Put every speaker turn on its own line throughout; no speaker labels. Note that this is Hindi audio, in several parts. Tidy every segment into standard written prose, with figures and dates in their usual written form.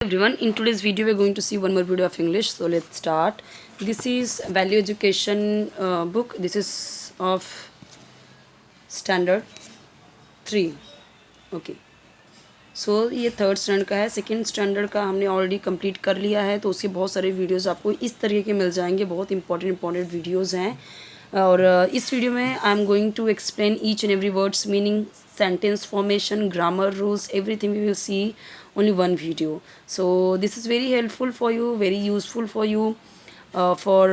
Everyone, in today's video we're going to see one more video of English, so let's start. This is value education book. This is of standard 3. Okay, सो ये थर्ड स्टैंडर्ड का है. सेकेंड स्टैंडर्ड का हमने ऑलरेडी कंप्लीट कर लिया है, तो उसके बहुत सारे वीडियोस आपको इस तरीके के मिल जाएंगे. बहुत इंपॉर्टेंट वीडियोस हैं. और इस वीडियो में I am going to explain each and every words meaning, sentence formation, grammar rules, everything we will see only one video. So this is very helpful for you, very useful for you, for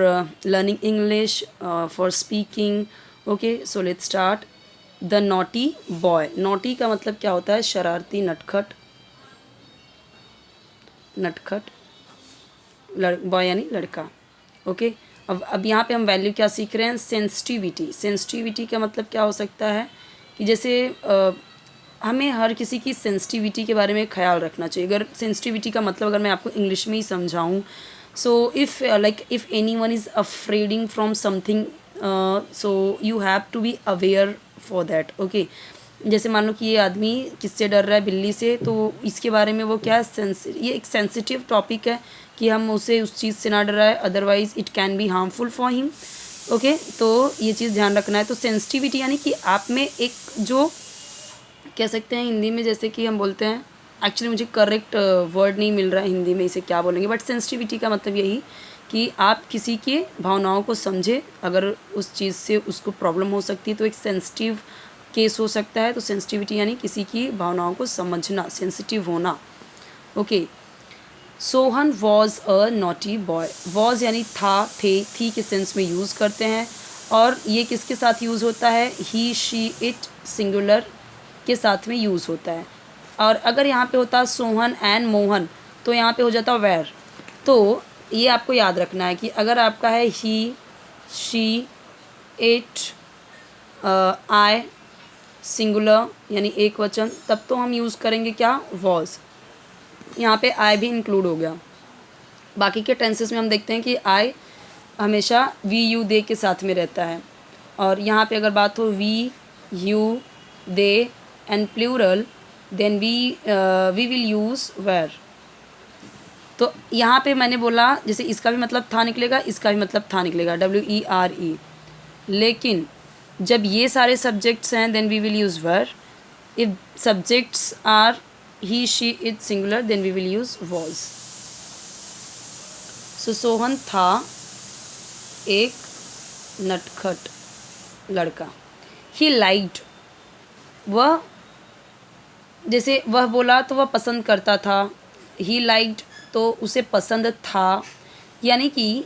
learning English, for speaking. Okay, so let's start. The naughty boy. Naughty का मतलब क्या होता है? शरारती, नटखट. नटखट बॉय यानी लड़का. ओके, अब यहाँ पे हम वैल्यू क्या सीख रहे हैं? सेंसिटिविटी. सेंसिटिविटी का मतलब क्या हो सकता है कि जैसे हमें हर किसी की सेंसिटिविटी के बारे में ख्याल रखना चाहिए. अगर सेंसिटिविटी का मतलब अगर मैं आपको इंग्लिश में ही समझाऊँ, so if if any one is अफ्रेडिंग from something, so you have to be aware for that. Okay, जैसे मान लो कि ये आदमी किससे डर रहा है? बिल्ली से. तो इसके बारे में वो क्या है? ये एक सेंसिटिव टॉपिक है कि हम उसे उस चीज़ से ना डराए, otherwise it can be harmful for him. Okay, तो ये चीज़ ध्यान रखना है. तो सेंसिटिविटी यानी कि आप में एक जो कह सकते हैं हिंदी में, जैसे कि हम बोलते हैं, एक्चुअली मुझे करेक्ट वर्ड नहीं मिल रहा है हिंदी में इसे क्या बोलेंगे, बट सेंसिटिविटी का मतलब यही कि आप किसी के भावनाओं को समझे. अगर उस चीज़ से उसको प्रॉब्लम हो सकती है तो एक सेंसिटिव केस हो सकता है. तो सेंसिटिविटी यानी किसी की भावनाओं को समझना, सेंसिटिव होना. Okay, Sohan was a naughty boy. Was यानी था, थे, थी के सेंस में यूज़ करते हैं. और ये किसके साथ यूज़ होता है? ही, शी, इट सिंगुलर के साथ में यूज़ होता है. और अगर यहाँ पे होता सोहन एंड मोहन, तो यहाँ पे हो जाता वेयर. तो ये आपको याद रखना है कि अगर आपका है ही, शी, इट, आई सिंगुलर यानी एक वचन, तब तो हम यूज़ करेंगे क्या? वॉज. यहाँ पे आई भी इंक्लूड हो गया. बाकी के टेंसेस में हम देखते हैं कि आई हमेशा वी, यू, दे के साथ में रहता है. और यहाँ पे अगर बात हो we, you, they and plural, then we will use where. तो यहाँ पे मैंने बोला जैसे इसका भी मतलब था निकलेगा, इसका भी मतलब था निकलेगा, WERE. लेकिन जब ये सारे सब्जेक्ट्स हैं then we will use where. if subjects are he, she, it singular, then we will use was. so Sohan था एक नटखट लड़का. he liked, वह, जैसे वह बोला तो वह पसंद करता था. ही लाइक्ड तो उसे पसंद था, यानी कि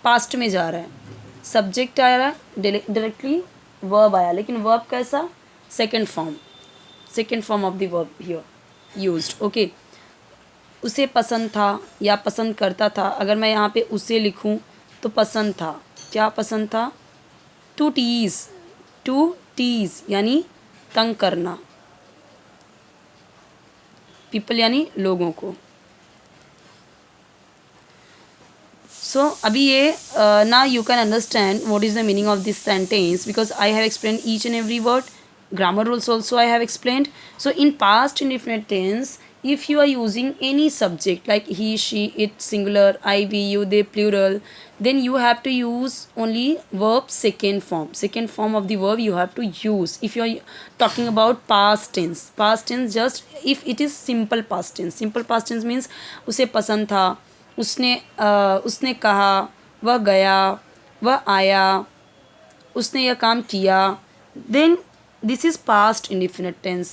पास्ट में जा रहा है. सब्जेक्ट आ रहा है, डायरेक्टली वर्ब आया, लेकिन वर्ब कैसा? Second form of the verb here used. Okay, उसे पसंद था या पसंद करता था. अगर मैं यहाँ पे उसे लिखूँ तो पसंद था. क्या पसंद था? टू टीज यानी तंग करना. पीपल यानी लोगों को. सो अभी ये ना you can understand what is the meaning of this sentence because I have explain each and every word. grammar rules also I have explained. So in past indefinite tense, if you are using any subject like he, she, it singular, I, we, you, they plural, then you have to use only verb second form of the verb you have to use. If you are talking about past tense just if it is simple past tense means उसे पसंद था, उसने कहा, वह गया, वह आया, उसने यह काम किया, then this is past indefinite tense.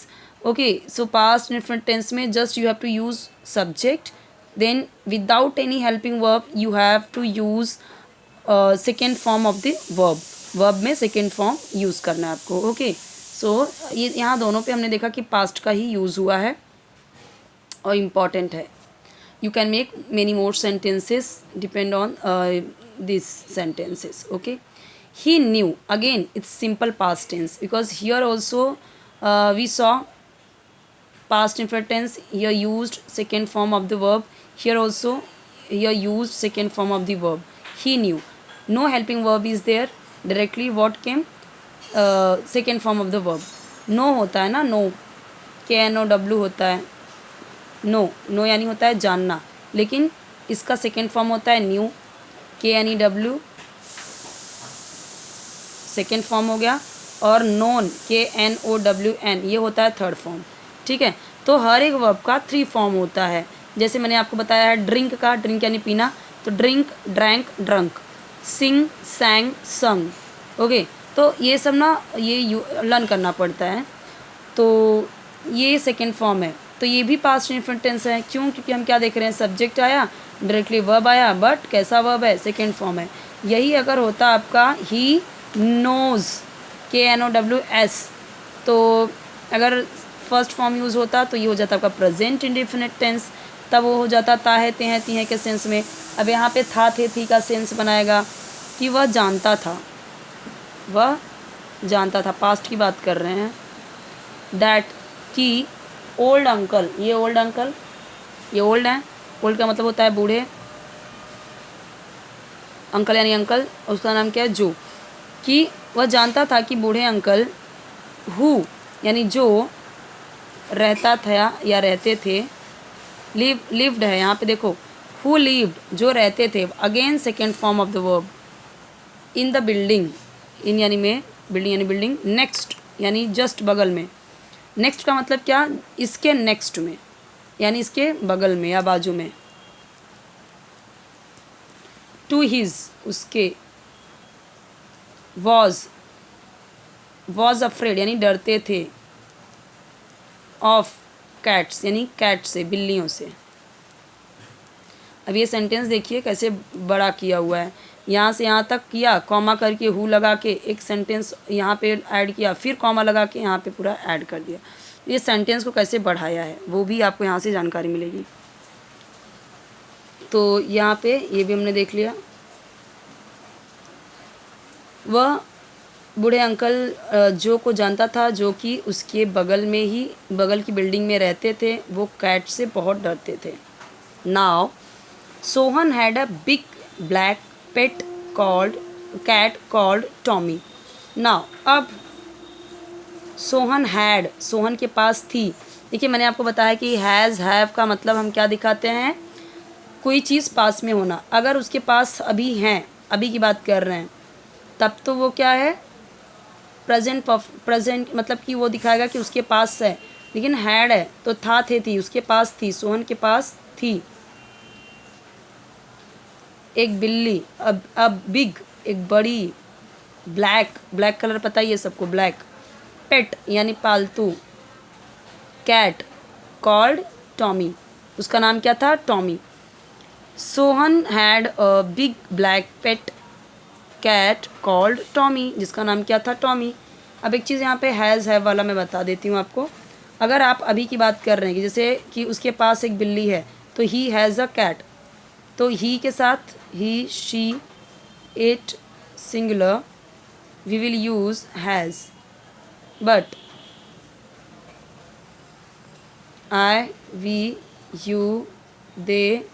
Okay, so past indefinite tense में just you have to use subject, then without any helping verb you have to use second form of the verb में second form use करना है आपको. Okay, so ये यहाँ दोनों पे हमने देखा कि past का ही use हुआ है और important है. You can make many more sentences depend on these sentences. Okay, he knew, again it's simple past tense because here also we saw past indefinite tense here used second form of the verb. Here also here used second form of the verb. He knew, no helping verb is there, directly what came? second form of the verb. no होता है ना, no, KNOW होता है. नो, नो यानी होता है जानना, लेकिन इसका सेकेंड फॉर्म होता है न्यू, KNEW सेकेंड फॉर्म हो गया, और नोन KNOWN ये होता है थर्ड फॉर्म। ठीक है, तो हर एक वर्ब का 3 फॉर्म होता है। जैसे मैंने आपको बताया है ड्रिंक का, ड्रिंक यानी पीना, तो ड्रिंक, ड्रैंक, ड्रंक, सिंग, सैंग, संग। ओके, तो ये सब ना ये लर्न करना पड़ता है। तो ये सेकेंड फॉर्म है, तो ये भी पास्ट इनफिनिट टेंस है। क्यों? क्योंकि हम क्या देख रहे हैं, सब्जेक्ट आया, डायरेक्टली वर्ब आया, बट कैसा वर्ब है, सेकेंड फॉर्म है। यही अगर होता आपका ही नोज़, KNOWS, तो अगर फर्स्ट फॉर्म यूज़ होता तो ये हो जाता आपका प्रेजेंट इंडेफिनिट टेंस, तब वो हो जाता ता है, ते हैं, ती हैं के सेंस में। अब यहाँ पे था, थे, थी का सेंस बनाएगा कि वह जानता था, वह जानता था, पास्ट की बात कर रहे हैं। दैट कि ओल्ड अंकल, ये ओल्ड अंकल, ये ओल्ड हैं, ओल्ड का मतलब होता है बूढ़े, अंकल यानी अंकल, उसका नाम क्या है, जो, कि वह जानता था कि बूढ़े अंकल हु यानी जो रहता था या रहते थे, लिव्ड है यहाँ पे देखो, हु लिव्ड जो रहते थे, again second form of the verb, in the building, in यानी में, बिल्डिंग यानी बिल्डिंग, नेक्स्ट यानी जस्ट बगल में, नेक्स्ट का मतलब क्या, इसके नेक्स्ट में यानी इसके बगल में या बाजू में, टू हिज उसके, वॉज अफ्रेड यानी डरते थे, ऑफ कैट्स यानी कैट से, बिल्लियों से। अब ये सेंटेंस देखिए कैसे बड़ा किया हुआ है, यहाँ से यहाँ तक किया, कॉमा करके हु लगा के एक सेंटेंस यहाँ पे ऐड किया, फिर कॉमा लगा के यहाँ पे पूरा ऐड कर दिया। ये सेंटेंस को कैसे बढ़ाया है वो भी आपको यहाँ से जानकारी मिलेगी। तो यहाँ पे ये भी हमने देख लिया। वह बूढ़े अंकल जो को जानता था, जो कि उसके बगल में ही, बगल की बिल्डिंग में रहते थे, वो कैट से बहुत डरते थे। Now Sohan had a big black pet cat called Tommy. Now अब सोहन हैड, सोहन के पास थी। देखिए मैंने आपको बताया कि हैज़, हैव का मतलब हम क्या दिखाते हैं, कोई चीज़ पास में होना। अगर उसके पास अभी हैं, अभी की बात कर रहे हैं, तब तो वो क्या है, प्रेजेंट मतलब कि वो दिखाएगा कि उसके पास है। लेकिन हैड है तो था, थे, थी, उसके पास थी, सोहन के पास थी एक बिल्ली, अब बिग एक बड़ी, ब्लैक कलर पता ही है सबको, ब्लैक, पेट यानी पालतू, कैट कॉल्ड टॉमी, उसका नाम क्या था, Tommy. Sohan had a big black pet cat called Tommy, जिसका नाम क्या था, टॉमी। अब एक चीज़ यहाँ पे हैज़, हैव वाला मैं बता देती हूँ आपको। अगर आप अभी की बात कर रहे हैं कि जैसे कि उसके पास एक बिल्ली है, तो ही हैज़ अ कैट, तो ही के साथ ही, she, it singular, we will use has, but I, we, you, they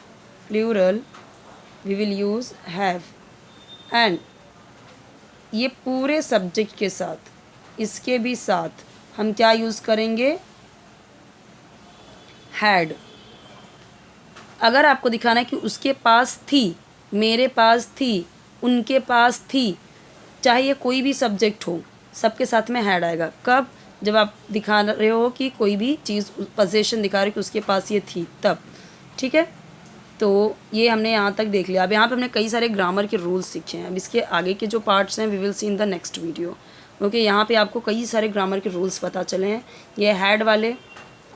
plural, we will use have. And ये पूरे सब्जेक्ट के साथ, इसके भी साथ हम क्या यूज़ करेंगे, हैड। अगर आपको दिखाना है कि उसके पास थी, मेरे पास थी, उनके पास थी, चाहे ये कोई भी सब्जेक्ट हो, सबके साथ में हैड आएगा। कब? जब आप दिखा रहे हो कि कोई भी चीज़, पोजीशन दिखा रहे हो कि उसके पास ये थी, तब। ठीक है, तो ये हमने यहाँ तक देख लिया। अब यहाँ पे हमने कई सारे ग्रामर के रूल्स सीखे हैं। अब इसके आगे के जो पार्ट्स हैं we will see in the next video. Okay, यहाँ पे आपको कई सारे ग्रामर के रूल्स पता चले हैं, ये हैड वाले,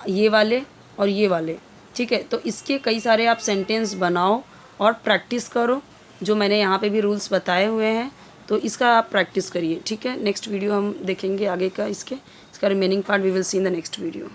ये वाले और ये वाले। ठीक है, तो इसके कई सारे आप सेंटेंस बनाओ और प्रैक्टिस करो, जो मैंने यहाँ पे भी रूल्स बताए हुए हैं, तो इसका आप प्रैक्टिस करिए। ठीक है, नेक्स्ट वीडियो हम देखेंगे आगे का, इसका remaining part we will see in the next video.